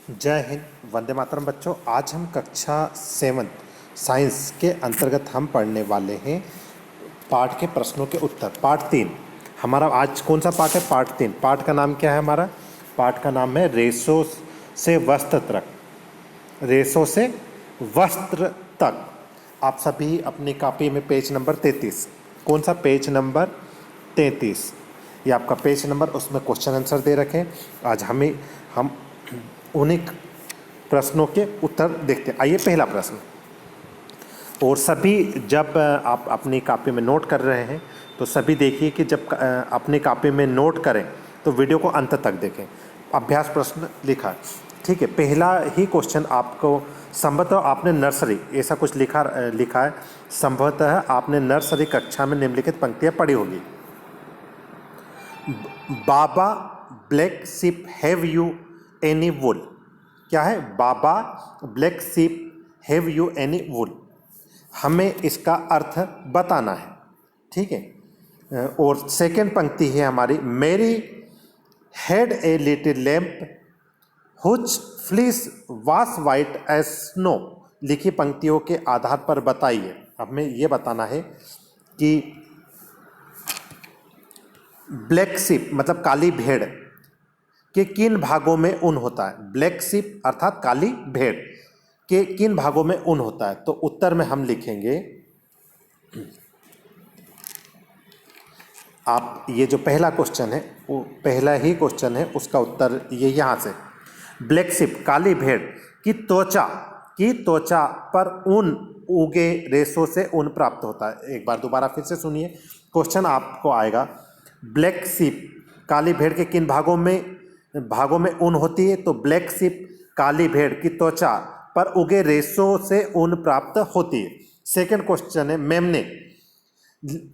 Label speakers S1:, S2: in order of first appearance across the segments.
S1: जय हिंद, वंदे मातरम बच्चों। आज हम कक्षा 7 साइंस के अंतर्गत हम पढ़ने वाले हैं पाठ के प्रश्नों के उत्तर। पाठ 3 हमारा आज कौन सा पाठ है? पाठ 3। पाठ का नाम क्या है हमारा? पाठ का नाम है रेशों से वस्त्र तक। रेशों से वस्त्र तक। आप सभी अपनी कॉपी में पेज नंबर 33, कौन सा पेज नंबर 33, ये आपका पेज नंबर, उसमें क्वेश्चन आंसर दे रखे। आज हम उन्हीं प्रश्नों के उत्तर देखते हैं। आइए पहला प्रश्न। और सभी जब आप अपनी कॉपी में नोट कर रहे हैं तो सभी देखिए कि जब अपनी कॉपी में नोट करें तो वीडियो को अंत तक देखें। अभ्यास प्रश्न लिखा है, ठीक है। पहला ही क्वेश्चन आपको, संभवतः आपने नर्सरी ऐसा कुछ लिखा है, संभवतः आपने नर्सरी कक्षा में निम्नलिखित पंक्तियाँ पढ़ी होगी। Baa baa black sheep have you any wool. क्या है? Baa baa black sheep have you any wool. हमें इसका अर्थ बताना है, ठीक है। और सेकंड पंक्ति है हमारी, Mary had a little lamp हुच fleece वास वाइट एज स्नो। लिखी पंक्तियों के आधार पर बताइए। हमें यह बताना है कि ब्लैक शिप मतलब काली भेड़ के किन भागों में ऊन होता है। ब्लैक शिप अर्थात काली भेड़ के किन भागों में ऊन होता है। तो उत्तर में हम लिखेंगे, आप ये जो पहला क्वेश्चन है वो पहला ही क्वेश्चन है, उसका उत्तर ये यहाँ से, ब्लैक शिप काली भेड़ की त्वचा पर ऊन उगे रेशों से ऊन प्राप्त होता है। एक बार दोबारा फिर से सुनिए, क्वेश्चन आपको आएगा, ब्लैक शिप काली भेड़ के किन भागों में ऊन होती है। तो ब्लैक शिप काली भेड़ की त्वचा पर उगे रेशों से ऊन प्राप्त होती है। सेकंड क्वेश्चन है,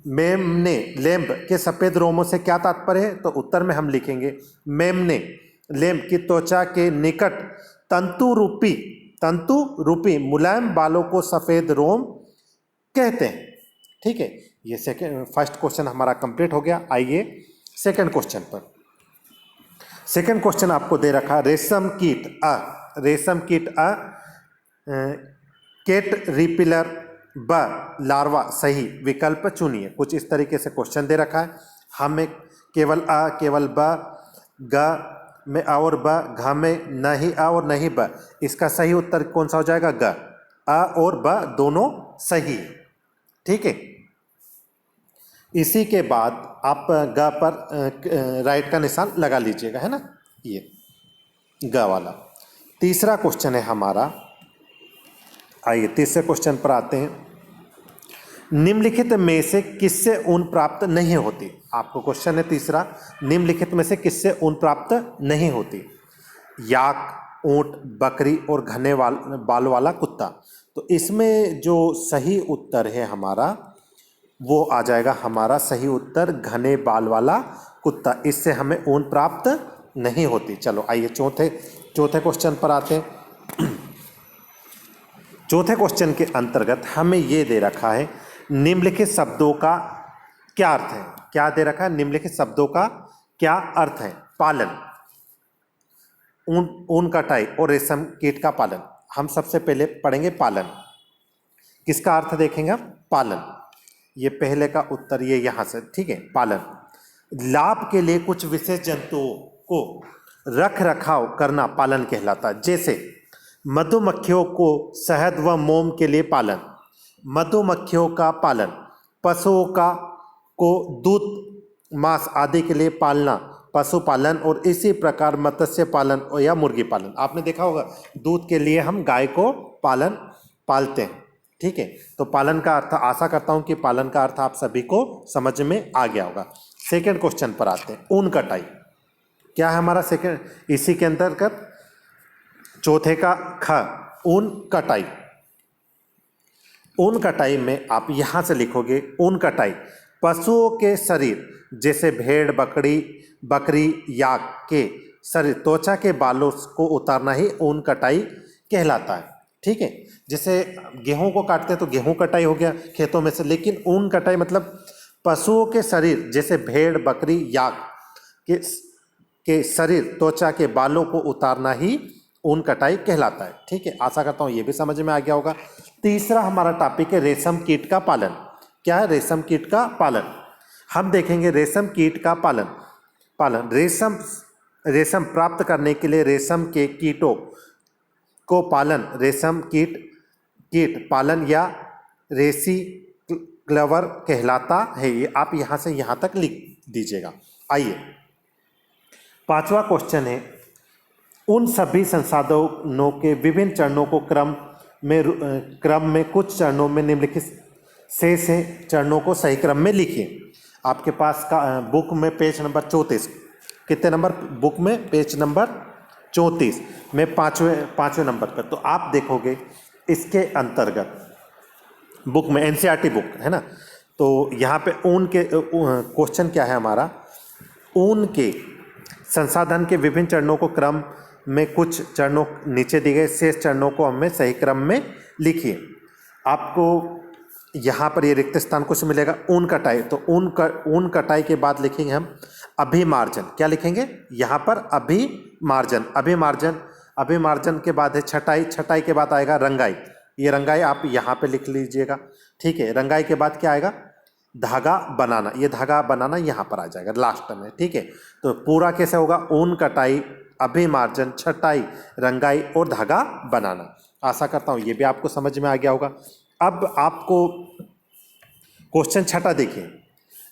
S1: मेमने लैम्प के सफ़ेद रोमों से क्या तात्पर्य है। तो उत्तर में हम लिखेंगे, मेमने लैम्प की त्वचा के निकट तंतु रूपी मुलायम बालों को सफ़ेद रोम कहते हैं, ठीक है। ये फर्स्ट क्वेश्चन हमारा कंप्लीट हो गया। आइए सेकंड क्वेश्चन पर। सेकंड क्वेश्चन आपको दे रखा, रेशम कीट केट रिपिलर ब लार्वा सही विकल्प चुनिए। कुछ इस तरीके से क्वेश्चन दे रखा है। हमें केवल केवल ब, ग में और ब, घ में नहीं और नहीं ब। इसका सही उत्तर कौन सा हो जाएगा? ग। और ब दोनों सही, ठीक है। इसी के बाद आप ग पर राइट का निशान लगा लीजिएगा, है ना, ये ग वाला। तीसरा क्वेश्चन है हमारा, आइए तीसरे क्वेश्चन पर आते हैं। निम्नलिखित में से किससे ऊन प्राप्त नहीं होती। आपको क्वेश्चन है तीसरा, निम्नलिखित में से किससे ऊन प्राप्त नहीं होती। याक, ऊंट, बकरी और घने बाल वाला कुत्ता। तो इसमें जो सही उत्तर है हमारा वो आ जाएगा, हमारा सही उत्तर घने बाल वाला कुत्ता। इससे हमें ऊन प्राप्त नहीं होती। चलो आइए चौथे क्वेश्चन पर आते हैं। चौथे क्वेश्चन के अंतर्गत हमें ये दे रखा है, निम्नलिखित शब्दों का क्या अर्थ है। क्या दे रखा है? निम्नलिखित शब्दों का क्या अर्थ है। पालन, ऊन कटाई और रेशम कीट का पालन। हम सबसे पहले पढ़ेंगे पालन। किसका अर्थ देखेंगे? पालन। ये पहले का उत्तर ये यहाँ से, ठीक है। पालन लाभ के लिए कुछ विशेष जंतुओं को रख रखाव करना पालन कहलाता है। जैसे मधुमक्खियों को शहद व मोम के लिए पालन, मधुमक्खियों का पालन, पशुओं को दूध, मांस आदि के लिए पालना पशुपालन, और इसी प्रकार मत्स्य पालन या मुर्गी पालन। आपने देखा होगा दूध के लिए हम गाय को पालते हैं, ठीक है। तो पालन का अर्थ, आशा करता हूं कि पालन का अर्थ आप सभी को समझ में आ गया होगा। सेकंड क्वेश्चन पर आते हैं, ऊन कटाई। क्या है हमारा सेकंड? इसी के अंतर्गत चौथे का ख, ऊन कटाई। ऊन कटाई में आप यहां से लिखोगे, ऊन कटाई पशुओं के शरीर जैसे भेड़, बकरी, याक के शरीर त्वचा के बालों को उतारना ही ऊन कटाई कहलाता है, ठीक है। जैसे गेहूं को काटते हैं तो गेहूं कटाई हो गया खेतों में से, लेकिन ऊन कटाई मतलब पशुओं के शरीर जैसे भेड़, बकरी, याक के शरीर त्वचा के बालों को उतारना ही ऊन कटाई कहलाता है। ठीक है, आशा करता हूँ ये भी समझ में आ गया होगा। तीसरा हमारा टॉपिक है रेशम कीट का पालन। क्या है? रेशम कीट का पालन। हम देखेंगे रेशम कीट का पालन रेशम प्राप्त करने के लिए रेशम के कीटों को पालन रेशम कीट पालन या रेसी क्लवर कहलाता है। ये आप यहाँ से यहाँ तक लिख दीजिएगा। आइए, पांचवा क्वेश्चन है, उन सभी संसाधनों के विभिन्न चरणों को क्रम में कुछ चरणों में निम्नलिखित से चरणों को सही क्रम में लिखिए। आपके पास का बुक में पेज नंबर 34, कितने नंबर बुक में? पेज नंबर 34 में पाँचवें नंबर पर। तो आप देखोगे इसके अंतर्गत बुक में एनसीईआरटी बुक है ना, तो यहाँ पे ऊन के क्वेश्चन क्या है हमारा, ऊन के संसाधन के विभिन्न चरणों को क्रम में कुछ चरणों नीचे दिए गए शेष चरणों को हमें सही क्रम में लिखिए। आपको यहाँ पर ये रिक्त स्थान कुछ मिलेगा, ऊन कटाई, तो ऊन कटाई के बाद लिखेंगे हम अभिमार्जन। क्या लिखेंगे यहाँ पर? अभिमार्जन के बाद है छटाई के बाद आएगा रंगाई। ये रंगाई आप यहाँ पे लिख लीजिएगा। ठीक है, रंगाई के बाद क्या आएगा? धागा बनाना। ये धागा बनाना यहाँ पर आ जाएगा लास्ट में। ठीक है, तो पूरा कैसे होगा? ऊन कटाई, अभिमार्जन, छटाई, रंगाई और धागा बनाना। आशा करता हूँ ये भी आपको समझ में आ गया होगा। अब आपको क्वेश्चन छठा देखिए,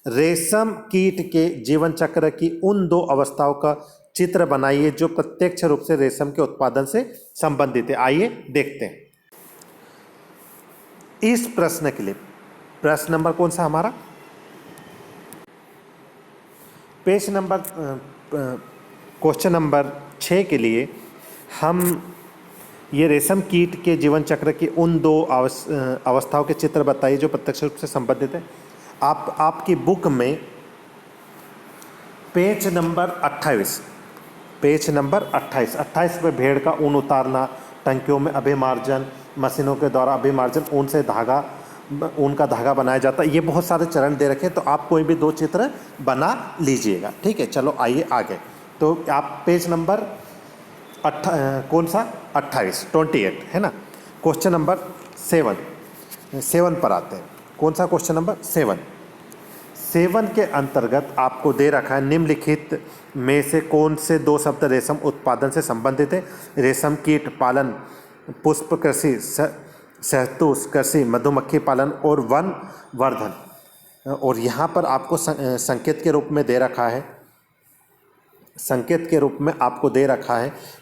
S1: रेशम कीट के जीवन चक्र की उन दो अवस्थाओं का चित्र बनाइए जो प्रत्यक्ष रूप से रेशम के उत्पादन से संबंधित है। आइए देखते हैं। इस प्रश्न के लिए प्रश्न नंबर कौन सा हमारा? पेज नंबर क्वेश्चन नंबर 6 के लिए हम ये रेशम कीट के जीवन चक्र की उन दो अवस्थाओं के चित्र बताइए जो प्रत्यक्ष रूप से संबंधित है। आपकी बुक में पेज नंबर 28 में भेड़ का ऊन उतारना, टंकियों में अभिमार्जन, मशीनों के द्वारा अभिमार्जन, ऊन का धागा बनाया जाता है। ये बहुत सारे चरण दे रखे हैं, तो आप कोई भी दो चित्र बना लीजिएगा। ठीक है, चलो आइए आगे। तो आप पेज नंबर कौन सा? 28 है ना। क्वेश्चन नंबर 7 पर आते हैं। कौन सा क्वेश्चन नंबर? 7 के अंतर्गत आपको दे रखा है, निम्नलिखित में से कौन से दो शब्द रेशम उत्पादन से संबंधित है? रेशम कीट पालन, पुष्प कृषि, शहतूश कृषि, मधुमक्खी पालन और वन वर्धन। और यहाँ पर आपको संकेत के रूप में दे रखा है,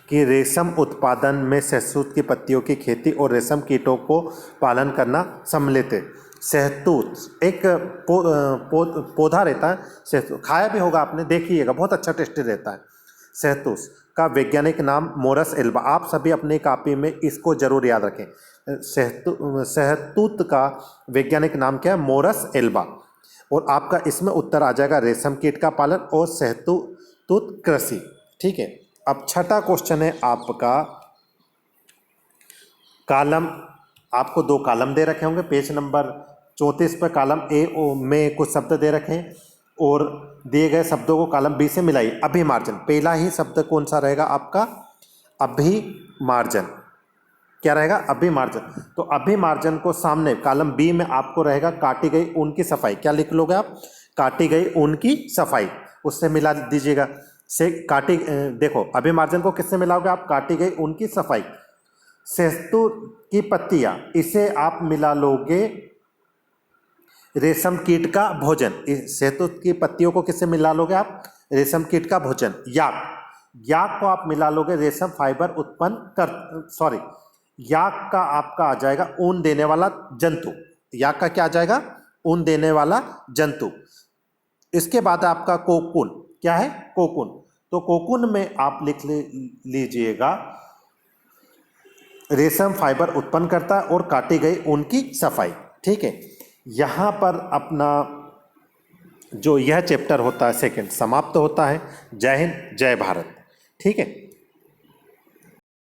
S1: कि रेशम उत्पादन में शहतूत की पत्तियों की खेती और रेशम कीटों को पालन करना सम्मिलित है। शहतूत एक पौधा रहता है, शहतूत खाया भी होगा आपने, देखिएगा, बहुत अच्छा टेस्टी रहता है। शहतूत का वैज्ञानिक नाम मोरस एल्बा। आप सभी अपनी कॉपी में इसको जरूर याद रखें। शहतूत का वैज्ञानिक नाम क्या है? Morris Elba. और आपका इसमें उत्तर आ जाएगा रेशम कीट का पालन और शहतूत कृषि। ठीक है, अब छठा क्वेश्चन है आपका कॉलम। आपको दो कॉलम दे रखे होंगे। पेज नंबर 34 पर कॉलम ए में कुछ शब्द दे रखे हैं और दिए गए शब्दों को कॉलम बी से मिलाइए। अभिमार्जन, पहला ही शब्द कौन सा रहेगा आपका? अभिमार्जन। क्या रहेगा? अभिमार्जन। तो अभिमार्जन को सामने कॉलम बी में आपको रहेगा काटी गई ऊन की सफाई। क्या लिख लोगे आप? काटी गई ऊन की सफाई, उससे मिला दीजिएगा। देखो, अभिमार्जन को किससे मिलाओगे आप? काटी गई ऊन की सफाई। शहतूत की पत्तियां, इसे आप मिला लोगे रेशम कीट का भोजन। शहतूत की पत्तियों को किससे मिला लोगे आप? रेशम कीट का भोजन। याक को आप मिला लोगे रेशम फाइबर याक का आपका आ जाएगा ऊन देने वाला जंतु। याक का क्या आ जाएगा? ऊन देने वाला जंतु। इसके बाद आपका कोकून। क्या है? कोकून। तो कोकून में आप लिख लीजिएगा रेशम फाइबर उत्पन्न करता है और काटी गई ऊन की सफाई। ठीक है, यहाँ पर अपना जो यह चैप्टर होता है सेकंड समाप्त होता है। जय हिंद, जय भारत। ठीक है।